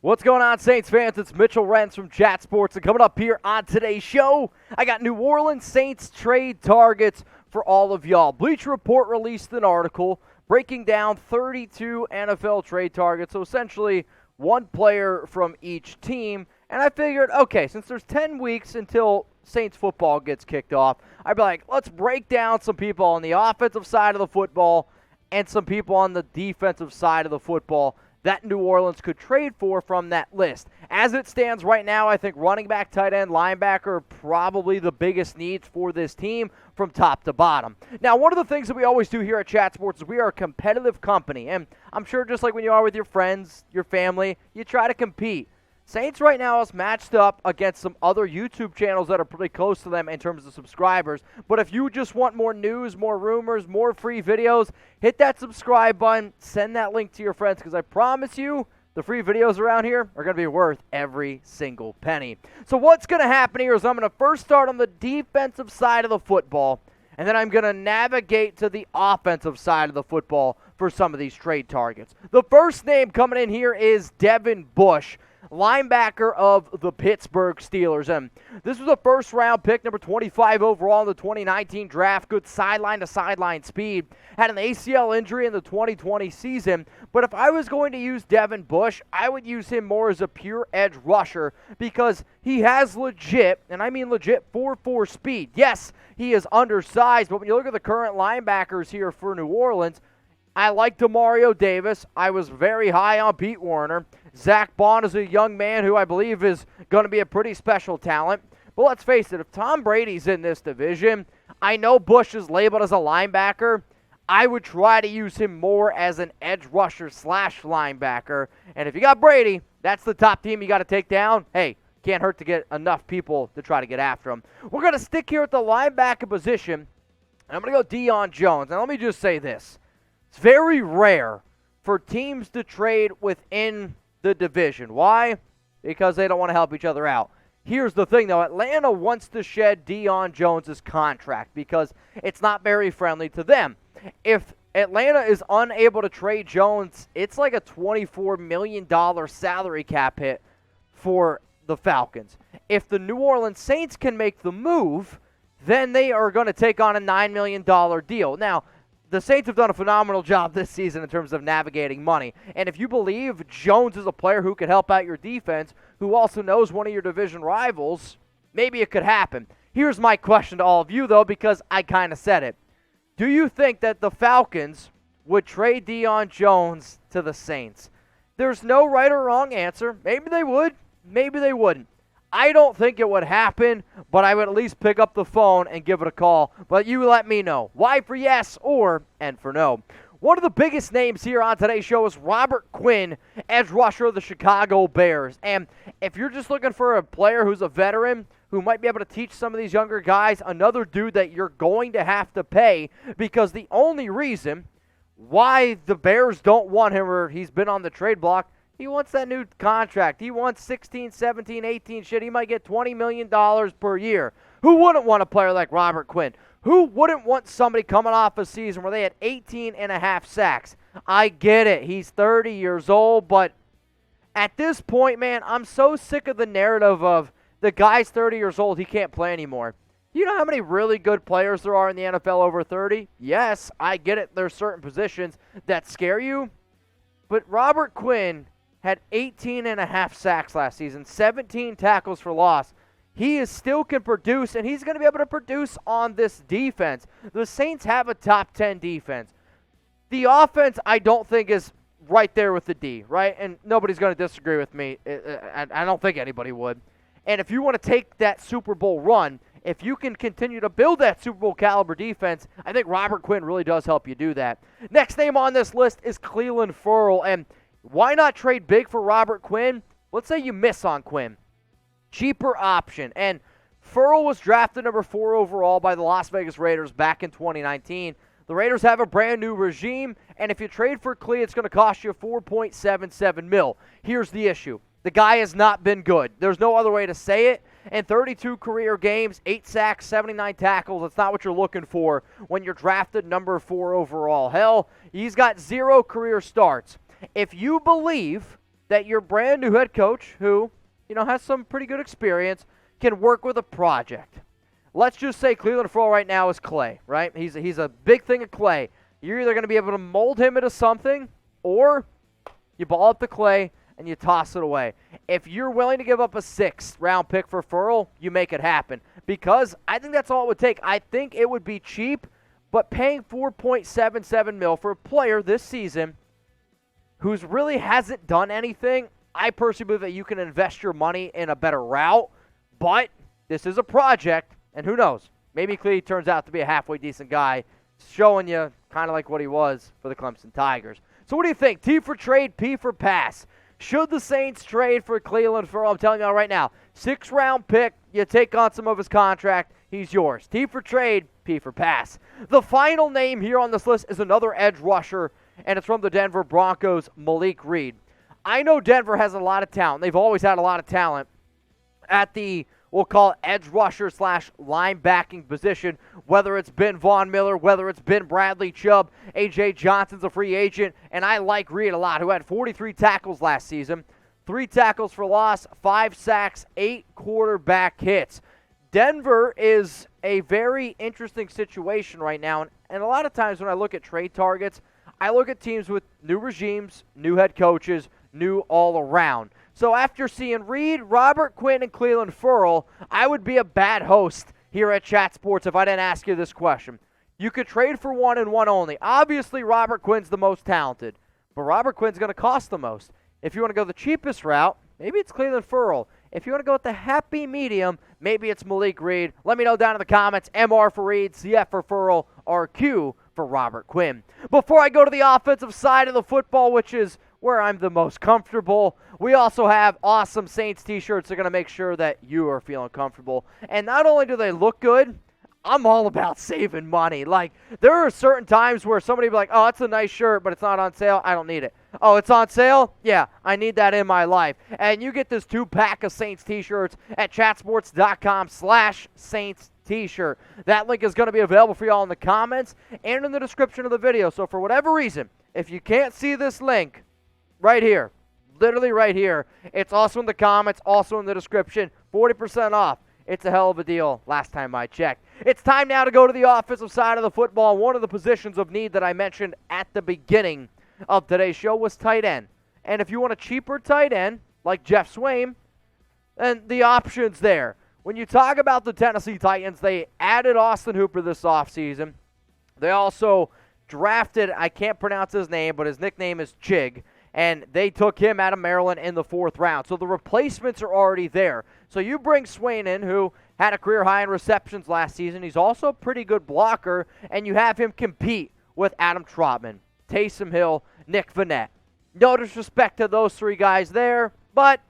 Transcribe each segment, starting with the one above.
What's going on, Saints fans? It's Mitchell Renz from Chat Sports, and coming up here on today's show, I got New Orleans Saints trade targets for all of y'all. Bleacher Report released an article breaking down 32 NFL trade targets, so essentially one player from each team, and I figured, okay, since there's 10 weeks until Saints football gets kicked off, I'd be like, let's break down some people on the offensive side of the football and some people on the defensive side of the football that New Orleans could trade for from that list. As it stands right now, I think running back, tight end, linebacker are probably the biggest needs for this team from top to bottom. Now, one of the things that we always do here at Chat Sports is we are a competitive company, and I'm sure just like when you are with your friends, your family, you try to compete. Saints right now is matched up against some other YouTube channels that are pretty close to them in terms of subscribers. But if you just want more news, more rumors, more free videos, hit that subscribe button, send that link to your friends, because I promise you the free videos around here are going to be worth every single penny. So what's going to happen here is I'm going to first start on the defensive side of the football, and then I'm going to navigate to the offensive side of the football for some of these trade targets. The first name coming in here is Devin Bush, linebacker of the Pittsburgh Steelers. And this was a first-round pick, number 25 overall in the 2019 draft. Good sideline-to-sideline speed. Had an ACL injury in the 2020 season. But if I was going to use Devin Bush, I would use him more as a pure edge rusher because he has legit, and I mean legit, 4.4 speed. Yes, he is undersized, but when you look at the current linebackers here for New Orleans, I like Demario Davis. I was very high on Pete Werner. Zach Bond is a young man who I believe is going to be a pretty special talent. But let's face it, if Tom Brady's in this division, I know Bush is labeled as a linebacker. I would try to use him more as an edge rusher / linebacker. And if you got Brady, that's the top team you got to take down. Hey, can't hurt to get enough people to try to get after him. We're going to stick here at the linebacker position, and I'm going to go Deion Jones. Now, let me just say this. It's very rare for teams to trade within the division. Why? Because they don't want to help each other out. Here's the thing, though. Atlanta wants to shed Deion Jones' contract because it's not very friendly to them. If Atlanta is unable to trade Jones, it's like a $24 million salary cap hit for the Falcons. If the New Orleans Saints can make the move, then they are going to take on a $9 million deal. Now, the Saints have done a phenomenal job this season in terms of navigating money. And if you believe Jones is a player who could help out your defense, who also knows one of your division rivals, maybe it could happen. Here's my question to all of you, though, because I kind of said it. Do you think that the Falcons would trade Deion Jones to the Saints? There's no right or wrong answer. Maybe they would. Maybe they wouldn't. I don't think it would happen, but I would at least pick up the phone and give it a call. But you let me know. Why for yes or and for no. One of the biggest names here on today's show is Robert Quinn, edge rusher of the Chicago Bears. And if you're just looking for a player who's a veteran who might be able to teach some of these younger guys, another dude that you're going to have to pay, because the only reason why the Bears don't want him or he's been on the trade block, he wants that new contract. He wants 16, 17, 18 shit. He might get $20 million per year. Who wouldn't want a player like Robert Quinn? Who wouldn't want somebody coming off a season where they had 18 and a half sacks? I get it. He's 30 years old, but at this point, man, I'm so sick of the narrative of the guy's 30 years old, he can't play anymore. You know how many really good players there are in the NFL over 30? Yes, I get it. There's certain positions that scare you, but Robert Quinn had 18 and a half sacks last season, 17 tackles for loss. He still can produce, and he's going to be able to produce on this defense. The Saints have a top 10 defense. The offense, I don't think, is right there with the D, right? And nobody's going to disagree with me. I don't think anybody would. And if you want to take that Super Bowl run, if you can continue to build that Super Bowl caliber defense, I think Robert Quinn really does help you do that. Next name on this list is Clelin Ferrell, and why not trade big for Robert Quinn? Let's say you miss on Quinn. Cheaper option. And Ferrell was drafted number 4 overall by the Las Vegas Raiders back in 2019. The Raiders have a brand new regime, and if you trade for Clee, it's going to cost you $4.77 million. Here's the issue. The guy has not been good. There's no other way to say it. In 32 career games, 8 sacks, 79 tackles. That's not what you're looking for when you're drafted number 4 overall. Hell, he's got 0 career starts. If you believe that your brand new head coach, who, has some pretty good experience, can work with a project. Let's just say Clelin Ferrell right now is clay, right? He's a big thing of clay. You're either going to be able to mold him into something, or you ball up the clay and you toss it away. If you're willing to give up a 6th-round pick for Ferrell, you make it happen. Because I think that's all it would take. I think it would be cheap, but paying $4.77 million for a player this season who's really hasn't done anything, I personally believe that you can invest your money in a better route. But this is a project, and who knows? Maybe Clee turns out to be a halfway decent guy, showing you kind of like what he was for the Clemson Tigers. So what do you think? T for trade, P for pass. Should the Saints trade for Clelin Ferrell? I'm telling you all right now, 6th-round pick, you take on some of his contract, he's yours. T for trade, P for pass. The final name here on this list is another edge rusher, and it's from the Denver Broncos, Malik Reed. I know Denver has a lot of talent. They've always had a lot of talent at the, we'll call it edge rusher / linebacking position, whether it's been Von Miller, whether it's been Bradley Chubb, A.J. Johnson's a free agent, and I like Reed a lot, who had 43 tackles last season, 3 tackles for loss, 5 sacks, 8 quarterback hits. Denver is a very interesting situation right now, and a lot of times when I look at trade targets, I look at teams with new regimes, new head coaches, new all around. So after seeing Reed, Robert Quinn, and Clelin Ferrell, I would be a bad host here at Chat Sports if I didn't ask you this question. You could trade for one and one only. Obviously, Robert Quinn's the most talented, but Robert Quinn's going to cost the most. If you want to go the cheapest route, maybe it's Clelin Ferrell. If you want to go with the happy medium, maybe it's Malik Reed. Let me know down in the comments. MR for Reed, CF for Ferrell, RQ for Robert Quinn. Before I go to the offensive side of the football, which is where I'm the most comfortable, we also have awesome Saints t-shirts that are going to make sure that you are feeling comfortable. And not only do they look good, I'm all about saving money. Like, there are certain times where somebody will be like, oh, that's a nice shirt, but it's not on sale. I don't need it. Oh, it's on sale? Yeah, I need that in my life. And you get this 2-pack of Saints t-shirts at chatsports.com/Saints t-shirt. That link is going to be available for y'all in the comments and in the description of the video. So for whatever reason, if you can't see this link right here, literally right here, it's also in the comments, also in the description, 40% off. It's a hell of a deal last time I checked. It's time now to go to the offensive side of the football. One of the positions of need that I mentioned at the beginning of today's show was tight end. And if you want a cheaper tight end, like Jeff Swain, then the option's there. When you talk about the Tennessee Titans, they added Austin Hooper this offseason. They also drafted, I can't pronounce his name, but his nickname is Chig, and they took him out of Maryland in the 4th round. So the replacements are already there. So you bring Swain in, who had a career high in receptions last season. He's also a pretty good blocker, and you have him compete with Adam Trautman, Taysom Hill, Nick Vannett. No disrespect to those 3 guys there, but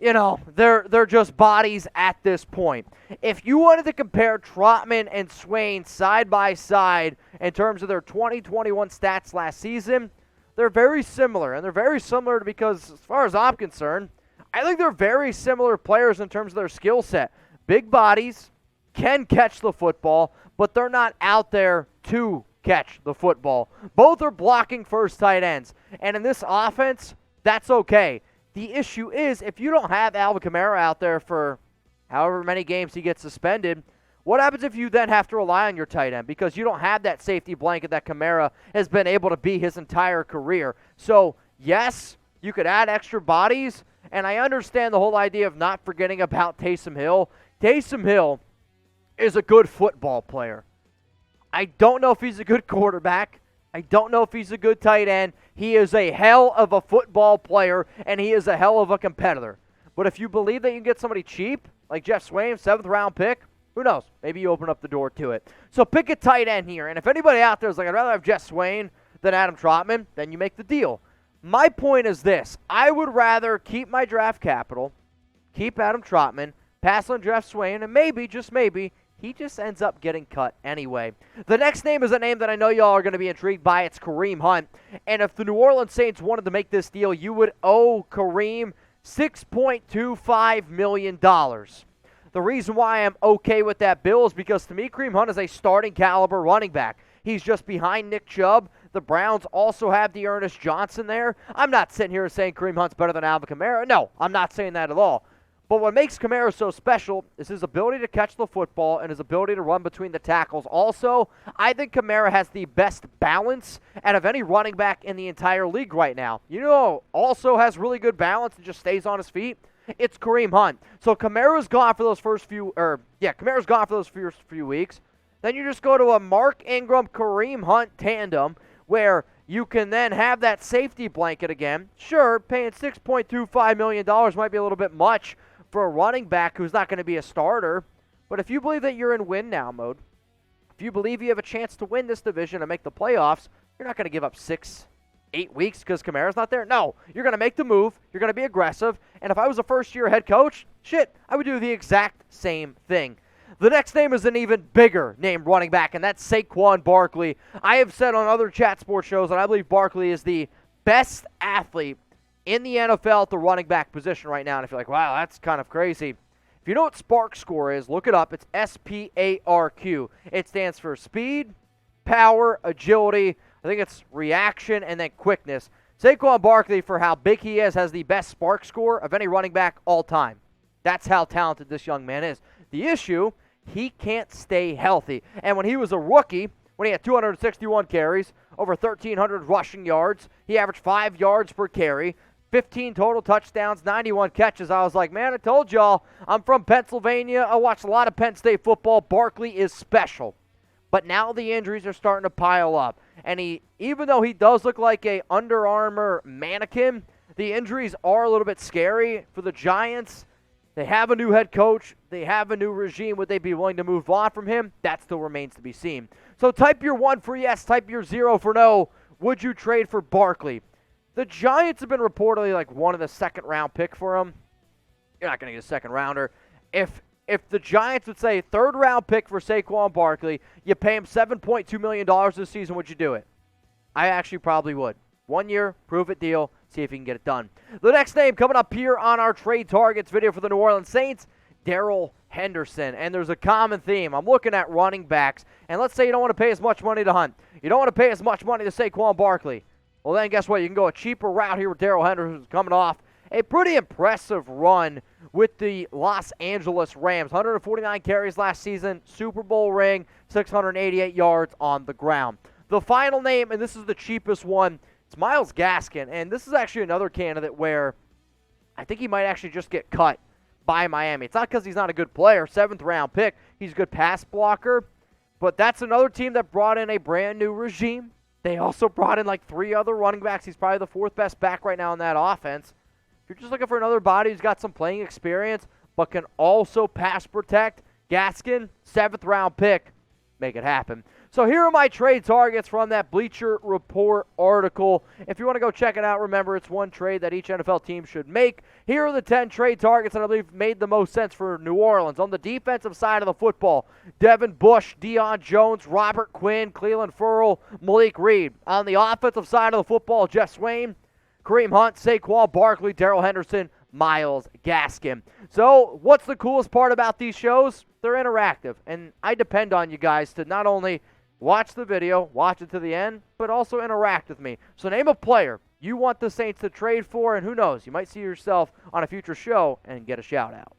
they're just bodies at this point. If you wanted to compare Trautman and Swain side by side in terms of their 2021 stats last season, they're very similar. And they're very similar because, as far as I'm concerned, I think they're very similar players in terms of their skill set. Big bodies, can catch the football, but they're not out there to catch the football. Both are blocking first tight ends. And in this offense, that's okay. The issue is, if you don't have Alvin Kamara out there for however many games he gets suspended, what happens if you then have to rely on your tight end? Because you don't have that safety blanket that Kamara has been able to be his entire career. So, yes, you could add extra bodies, and I understand the whole idea of not forgetting about Taysom Hill. Taysom Hill is a good football player. I don't know if he's a good quarterback. I don't know if he's a good tight end. He is a hell of a football player, and he is a hell of a competitor. But if you believe that you can get somebody cheap, like Jeff Swain, 7th-round pick, who knows? Maybe you open up the door to it. So pick a tight end here. And if anybody out there is like, I'd rather have Jeff Swain than Adam Trautman, then you make the deal. My point is this. I would rather keep my draft capital, keep Adam Trautman, pass on Jeff Swain, and maybe, just maybe, he just ends up getting cut anyway. The next name is a name that I know y'all are going to be intrigued by. It's Kareem Hunt. And if the New Orleans Saints wanted to make this deal, you would owe Kareem $6.25 million. The reason why I'm okay with that bill is because, to me, Kareem Hunt is a starting caliber running back. He's just behind Nick Chubb. The Browns also have Dearness Johnson there. I'm not sitting here saying Kareem Hunt's better than Alvin Kamara. No, I'm not saying that at all. But what makes Kamara so special is his ability to catch the football and his ability to run between the tackles. Also, I think Kamara has the best balance out of any running back in the entire league right now. You know, also has really good balance and just stays on his feet. It's Kareem Hunt. So Kamara's gone for those first few weeks. Then you just go to a Mark Ingram, Kareem Hunt tandem where you can then have that safety blanket again. Sure, paying $6.25 million might be a little bit much for a running back who's not going to be a starter. But if you believe that you're in win now mode, if you believe you have a chance to win this division and make the playoffs, you're not going to give up 6-8 weeks because Kamara's not there. No, you're going to make the move. You're going to be aggressive. And if I was a first-year head coach, I would do the exact same thing. The next name is an even bigger name running back, and that's Saquon Barkley. I have said on other chat sports shows that I believe Barkley is the best athlete in the NFL at the running back position right now. And if you're like, wow, that's kind of crazy. If you know what SPARQ score is, look it up. It's SPARQ. It stands for speed, power, agility. I think it's reaction and then quickness. Saquon Barkley, for how big he is, has the best SPARQ score of any running back all time. That's how talented this young man is. The issue, he can't stay healthy. And when he was a rookie, when he had 261 carries, over 1,300 rushing yards, he averaged 5 yards per carry, 15 total touchdowns, 91 catches. I was like, man, I told y'all, I'm from Pennsylvania. I watched a lot of Penn State football. Barkley is special. But now the injuries are starting to pile up. And even though he does look like a Under Armour mannequin, the injuries are a little bit scary for the Giants. They have a new head coach. They have a new regime. Would they be willing to move on from him? That still remains to be seen. So type your 1 for yes, type your 0 for no. Would you trade for Barkley? The Giants have been reportedly like one of the second-round pick for him. You're not going to get a second-rounder. If the Giants would say third-round pick for Saquon Barkley, you pay him $7.2 million this season, would you do it? I actually probably would. 1 year, prove-it deal, see if you can get it done. The next name coming up here on our trade targets video for the New Orleans Saints, Darrell Henderson. And there's a common theme. I'm looking at running backs, and let's say you don't want to pay as much money to Hunt. You don't want to pay as much money to Saquon Barkley. Well, then guess what? You can go a cheaper route here with Darrell Henderson coming off a pretty impressive run with the Los Angeles Rams. 149 carries last season, Super Bowl ring, 688 yards on the ground. The final name, and this is the cheapest one, it's Myles Gaskin. And this is actually another candidate where I think he might actually just get cut by Miami. It's not because he's not a good player, 7th-round pick. He's a good pass blocker. But that's another team that brought in a brand-new regime. They also brought in like 3 other running backs. He's probably the 4th best back right now in that offense. If you're just looking for another body who's got some playing experience but can also pass protect, Gaskin, 7th-round pick, make it happen. So here are my trade targets from that Bleacher Report article. If you want to go check it out, remember it's one trade that each NFL team should make. Here are the 10 trade targets that I believe made the most sense for New Orleans. On the defensive side of the football, Devin Bush, Deion Jones, Robert Quinn, Clelin Ferrell, Malik Reed. On the offensive side of the football, Swain, Kareem Hunt, Saquon Barkley, Darrell Henderson, Myles Gaskin. So what's the coolest part about these shows? They're interactive, and I depend on you guys to not only watch the video, watch it to the end, but also interact with me. So name a player you want the Saints to trade for, and who knows, you might see yourself on a future show and get a shout out.